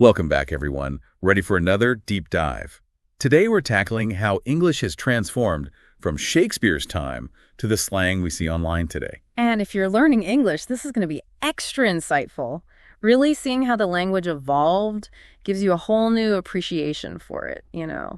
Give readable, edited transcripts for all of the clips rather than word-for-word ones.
Welcome back, everyone. Ready for another deep dive? Today we're tackling how English has transformed from Shakespeare's time to the slang we see online today. And if you're learning English, this is going to be extra insightful. Really seeing how the language evolved gives you a whole new appreciation for it,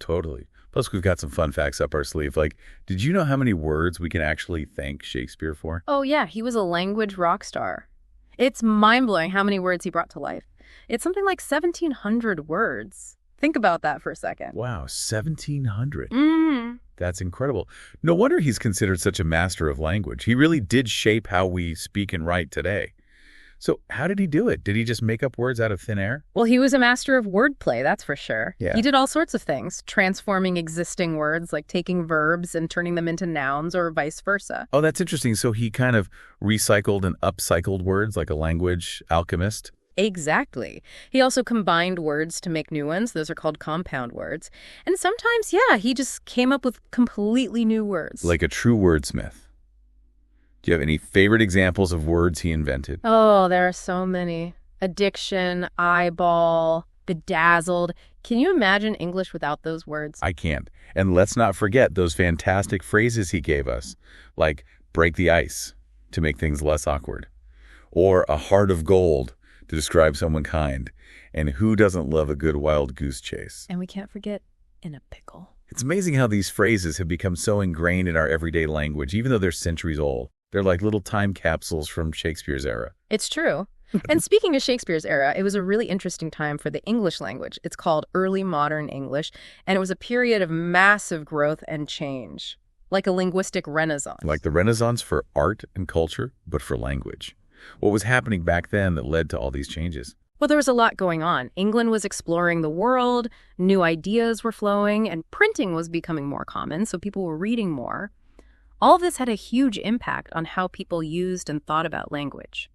Totally. Plus, we've got some fun facts up our sleeve. Like, did you know how many words we can actually thank Shakespeare for? Oh, yeah, he was a language rock star. It's mind-blowing how many words he brought to life. It's something like 1,700 words. Think about that for a second. Wow, 1,700. Mm. That's incredible. No wonder he's considered such a master of language. He really did shape how we speak and write today. So how did he do it? Did he just make up words out of thin air? Well, he was a master of wordplay, that's for sure. Yeah. He did all sorts of things, transforming existing words, like taking verbs and turning them into nouns or vice versa. Oh, that's interesting. So he kind of recycled and upcycled words like a language alchemist? Exactly. He also combined words to make new ones. Those are called compound words. And sometimes, yeah, he just came up with completely new words. Like a true wordsmith. Do you have any favorite examples of words he invented? Oh, there are so many. Addiction, eyeball, bedazzled. Can you imagine English without those words? I can't. And let's not forget those fantastic phrases he gave us, like break the ice to make things less awkward, or a heart of gold to describe someone kind. And who doesn't love a good wild goose chase? And we can't forget in a pickle. It's amazing how these phrases have become so ingrained in our everyday language, even though they're centuries old. They're like little time capsules from Shakespeare's era. It's true. And speaking of Shakespeare's era, it was a really interesting time for the English language. It's called early modern English, and it was a period of massive growth and change, like a linguistic renaissance. Like the Renaissance for art and culture, but for language. What was happening back then that led to all these changes? Well, there was a lot going on. England was exploring the world, new ideas were flowing, and printing was becoming more common, so people were reading more. All of this had a huge impact on how people used and thought about language.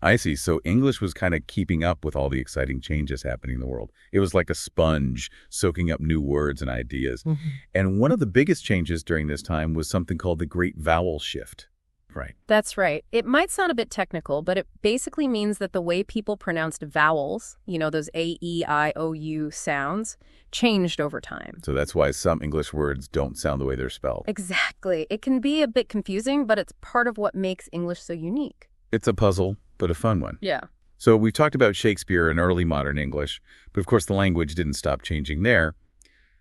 I see. So English was kind of keeping up with all the exciting changes happening in the world. It was like a sponge soaking up new words and ideas. Mm-hmm. And one of the biggest changes during this time was something called the Great Vowel Shift. Right. That's right. It might sound a bit technical, but it basically means that the way people pronounced vowels, those A, E, I, O, U sounds, changed over time. So that's why some English words don't sound the way they're spelled. Exactly. It can be a bit confusing, but it's part of what makes English so unique. It's a puzzle, but a fun one. Yeah. So we've talked about Shakespeare and early modern English, but of course the language didn't stop changing there.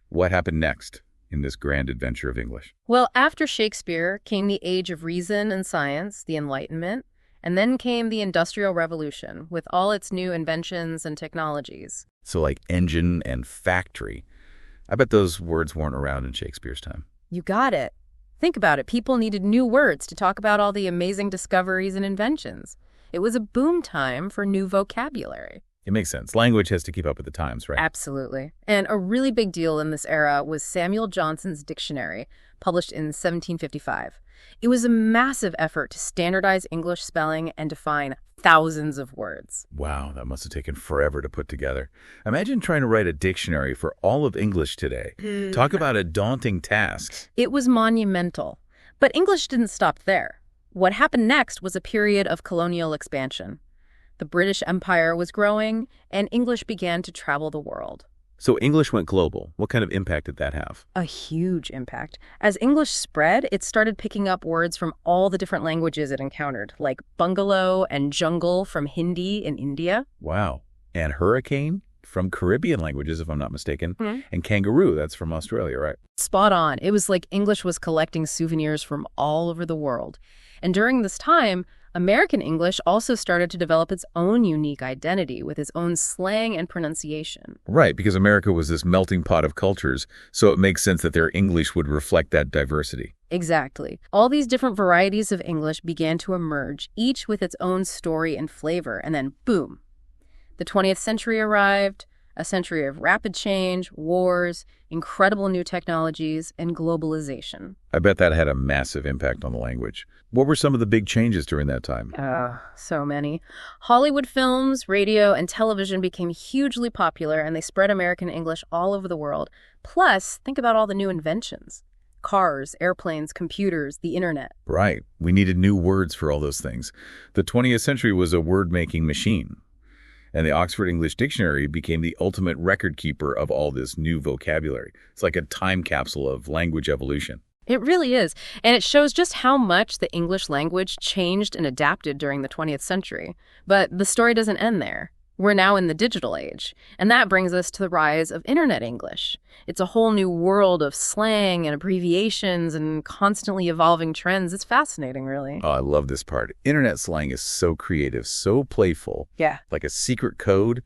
What happened next in this grand adventure of English? Well, after Shakespeare came the age of reason and science, the Enlightenment, and then came the Industrial Revolution with all its new inventions and technologies. So like engine and factory. I bet those words weren't around in Shakespeare's time. You got it. Think about it. People needed new words to talk about all the amazing discoveries and inventions. It was a boom time for new vocabulary. It makes sense. Language has to keep up with the times, right? Absolutely. And a really big deal in this era was Samuel Johnson's dictionary, published in 1755. It was a massive effort to standardize English spelling and define thousands of words. Wow, that must have taken forever to put together. Imagine trying to write a dictionary for all of English today. Talk about a daunting task. It was monumental. But English didn't stop there. What happened next was a period of colonial expansion. The British Empire was growing, and English began to travel the world. So English went global. What kind of impact did that have? A huge impact. As English spread, it started picking up words from all the different languages it encountered, like bungalow and jungle from Hindi in India. Wow. And hurricane from Caribbean languages, if I'm not mistaken. Mm-hmm. And kangaroo, that's from Australia, right? Spot on. It was like English was collecting souvenirs from all over the world. And during this time, American English also started to develop its own unique identity with its own slang and pronunciation. Right, because America was this melting pot of cultures, so it makes sense that their English would reflect that diversity. Exactly. All these different varieties of English began to emerge, each with its own story and flavor, and then boom. The 20th century arrived, a century of rapid change, wars, incredible new technologies, and globalization. I bet that had a massive impact on the language. What were some of the big changes during that time? So many. Hollywood films, radio, and television became hugely popular, and they spread American English all over the world. Plus, think about all the new inventions. Cars, airplanes, computers, the internet. Right. We needed new words for all those things. The 20th century was a word-making machine. And the Oxford English Dictionary became the ultimate record keeper of all this new vocabulary. It's like a time capsule of language evolution. It really is. And it shows just how much the English language changed and adapted during the 20th century. But the story doesn't end there. We're now in the digital age, and that brings us to the rise of Internet English. It's a whole new world of slang and abbreviations and constantly evolving trends. It's fascinating, really. Oh, I love this part. Internet slang is so creative, so playful. Yeah. Like a secret code,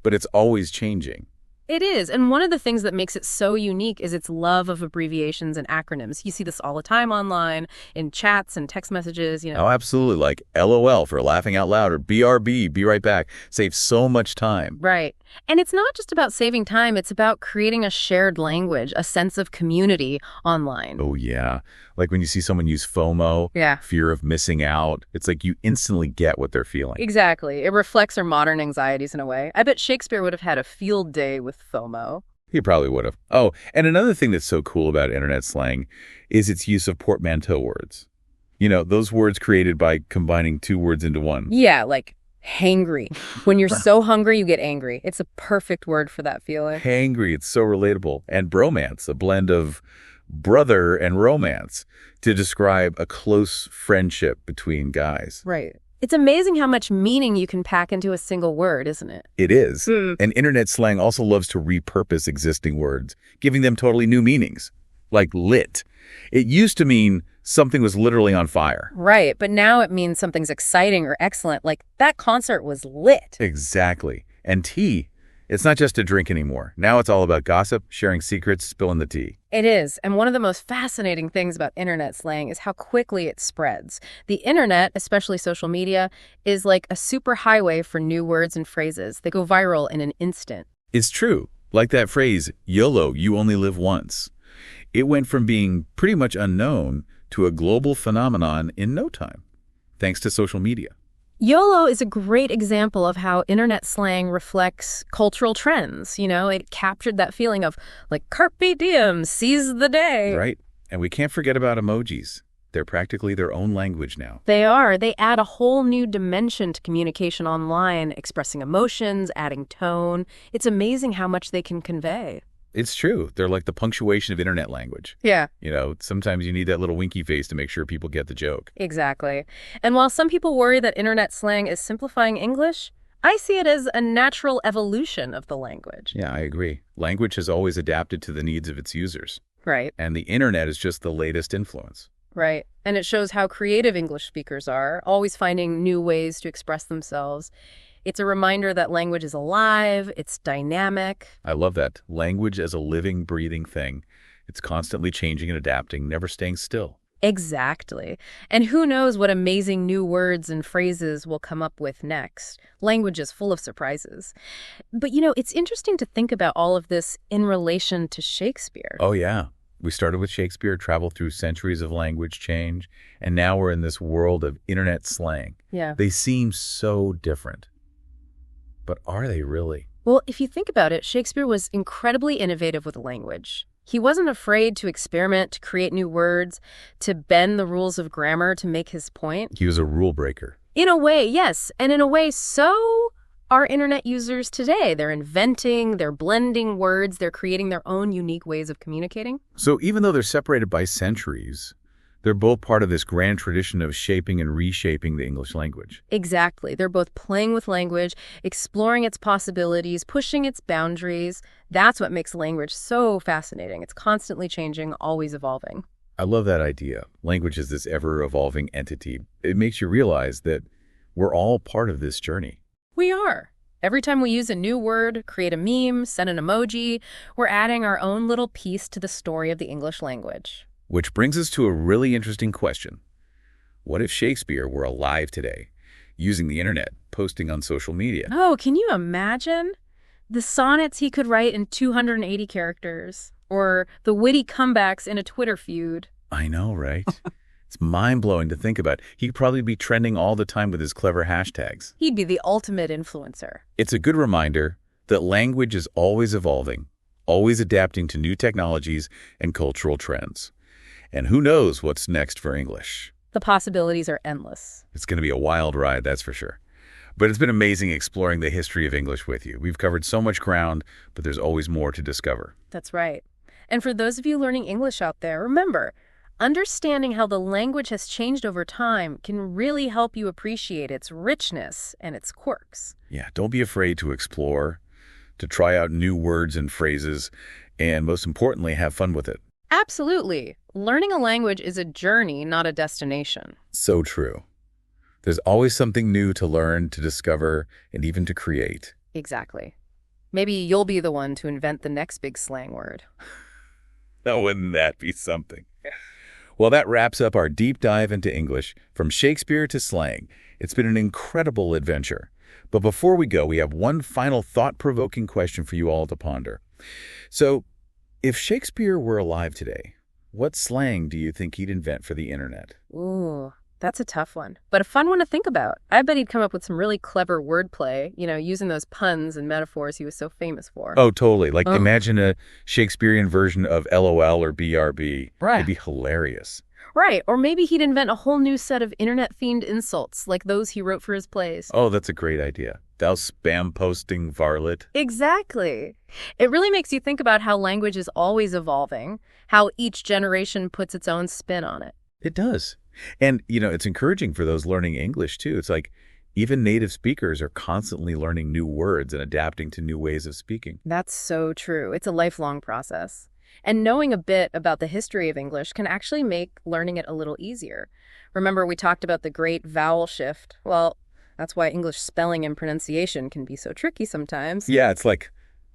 but it's always changing. It is, and one of the things that makes it so unique is its love of abbreviations and acronyms. You see this all the time online, in chats and text messages, Oh, absolutely. Like LOL for laughing out loud, or BRB, be right back. Saves so much time. Right. And it's not just about saving time, it's about creating a shared language, a sense of community online. Oh, yeah. Like when you see someone use FOMO, fear of missing out, it's like you instantly get what they're feeling. Exactly. It reflects our modern anxieties in a way. I bet Shakespeare would have had a field day with FOMO. He probably would have. Oh, and another thing that's so cool about internet slang is its use of portmanteau words. You know, those words created by combining two words into one. Yeah, like hangry. When you're so hungry, you get angry. It's a perfect word for that feeling. Hangry, it's so relatable. And bromance, a blend of brother and romance to describe a close friendship between guys. Right. It's amazing how much meaning you can pack into a single word, isn't it? It is. And internet slang also loves to repurpose existing words, giving them totally new meanings, like lit. It used to mean something was literally on fire. Right, but now it means something's exciting or excellent, like that concert was lit. Exactly. And tea, it's not just a drink anymore. Now it's all about gossip, sharing secrets, spilling the tea. It is, and one of the most fascinating things about internet slang is how quickly it spreads. The internet, especially social media, is like a superhighway for new words and phrases. They go viral in an instant. It's true. Like that phrase, YOLO, you only live once. It went from being pretty much unknown to a global phenomenon in no time, thanks to social media. YOLO is a great example of how internet slang reflects cultural trends. You know, it captured that feeling of like carpe diem, seize the day. Right. And we can't forget about emojis. They're practically their own language now. They are. They add a whole new dimension to communication online, expressing emotions, adding tone. It's amazing how much they can convey. It's true. They're like the punctuation of internet language. Yeah. You know, sometimes you need that little winky face to make sure people get the joke. Exactly. And while some people worry that internet slang is simplifying English, I see it as a natural evolution of the language. Yeah, I agree. Language has always adapted to the needs of its users. Right. And the internet is just the latest influence. Right. And it shows how creative English speakers are, always finding new ways to express themselves. It's a reminder that language is alive, it's dynamic. I love that. Language as a living, breathing thing. It's constantly changing and adapting, never staying still. Exactly. And who knows what amazing new words and phrases we'll come up with next. Language is full of surprises. But, you know, it's interesting to think about all of this in relation to Shakespeare. Oh, yeah. We started with Shakespeare, traveled through centuries of language change, and now we're in this world of internet slang. Yeah. They seem so different. But are they really? Well, if you think about it, Shakespeare was incredibly innovative with language. He wasn't afraid to experiment, to create new words, to bend the rules of grammar to make his point. He was a rule breaker. In a way, yes. And in a way, so are internet users today. They're inventing, they're blending words, they're creating their own unique ways of communicating. So even though they're separated by centuries, they're both part of this grand tradition of shaping and reshaping the English language. Exactly. They're both playing with language, exploring its possibilities, pushing its boundaries. That's what makes language so fascinating. It's constantly changing, always evolving. I love that idea. Language is this ever-evolving entity. It makes you realize that we're all part of this journey. We are. Every time we use a new word, create a meme, send an emoji, we're adding our own little piece to the story of the English language. Which brings us to a really interesting question. What if Shakespeare were alive today, using the internet, posting on social media? Oh, can you imagine? The sonnets he could write in 280 characters, or the witty comebacks in a Twitter feud. I know, right? It's mind-blowing to think about. He'd probably be trending all the time with his clever hashtags. He'd be the ultimate influencer. It's a good reminder that language is always evolving, always adapting to new technologies and cultural trends. And who knows what's next for English? The possibilities are endless. It's going to be a wild ride, that's for sure. But it's been amazing exploring the history of English with you. We've covered so much ground, but there's always more to discover. That's right. And for those of you learning English out there, remember, understanding how the language has changed over time can really help you appreciate its richness and its quirks. Yeah, don't be afraid to explore, to try out new words and phrases, and most importantly, have fun with it. Absolutely. Learning a language is a journey, not a destination. So true. There's always something new to learn, to discover, and even to create. Exactly. Maybe you'll be the one to invent the next big slang word. Now, wouldn't that be something? Well, that wraps up our deep dive into English, from Shakespeare to slang. It's been an incredible adventure. But before we go, we have one final thought-provoking question for you all to ponder. So, if Shakespeare were alive today, what slang do you think he'd invent for the internet? Ooh, that's a tough one, but a fun one to think about. I bet he'd come up with some really clever wordplay, using those puns and metaphors he was so famous for. Oh, totally. Like, imagine a Shakespearean version of LOL or BRB. Right. It'd be hilarious. Right, or maybe he'd invent a whole new set of internet-themed insults, like those he wrote for his plays. Oh, that's a great idea. Thou spam-posting varlet. Exactly. It really makes you think about how language is always evolving, how each generation puts its own spin on it. It does. And, it's encouraging for those learning English, too. It's like even native speakers are constantly learning new words and adapting to new ways of speaking. That's so true. It's a lifelong process. And knowing a bit about the history of English can actually make learning it a little easier. Remember, we talked about the great vowel shift. Well, that's why English spelling and pronunciation can be so tricky sometimes. Yeah, it's like,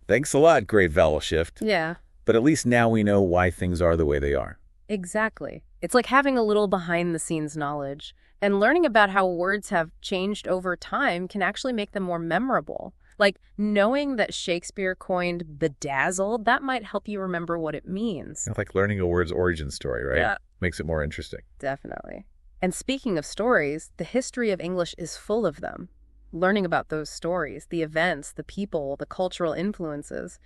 thanks a lot, great vowel shift. Yeah. But at least now we know why things are the way they are. Exactly. It's like having a little behind-the-scenes knowledge. And learning about how words have changed over time can actually make them more memorable. Like, knowing that Shakespeare coined bedazzled, that might help you remember what it means. Like learning a word's origin story, right? Yeah. Makes it more interesting. Definitely. And speaking of stories, the history of English is full of them. Learning about those stories, the events, the people, the cultural influences,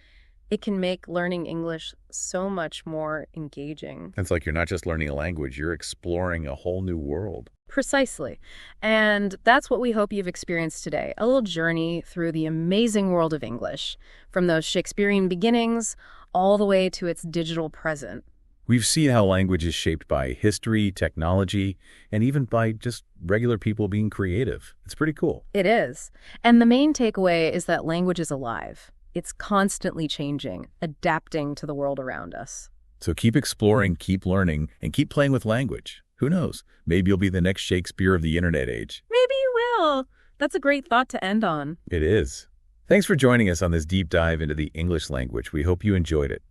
it can make learning English so much more engaging. It's like you're not just learning a language, you're exploring a whole new world. Precisely. And that's what we hope you've experienced today, a little journey through the amazing world of English, from those Shakespearean beginnings all the way to its digital present. We've seen how language is shaped by history, technology, and even by just regular people being creative. It's pretty cool. It is. And the main takeaway is that language is alive. It's constantly changing, adapting to the world around us. So keep exploring, keep learning, and keep playing with language. Who knows? Maybe you'll be the next Shakespeare of the internet age. Maybe you will. That's a great thought to end on. It is. Thanks for joining us on this deep dive into the English language. We hope you enjoyed it.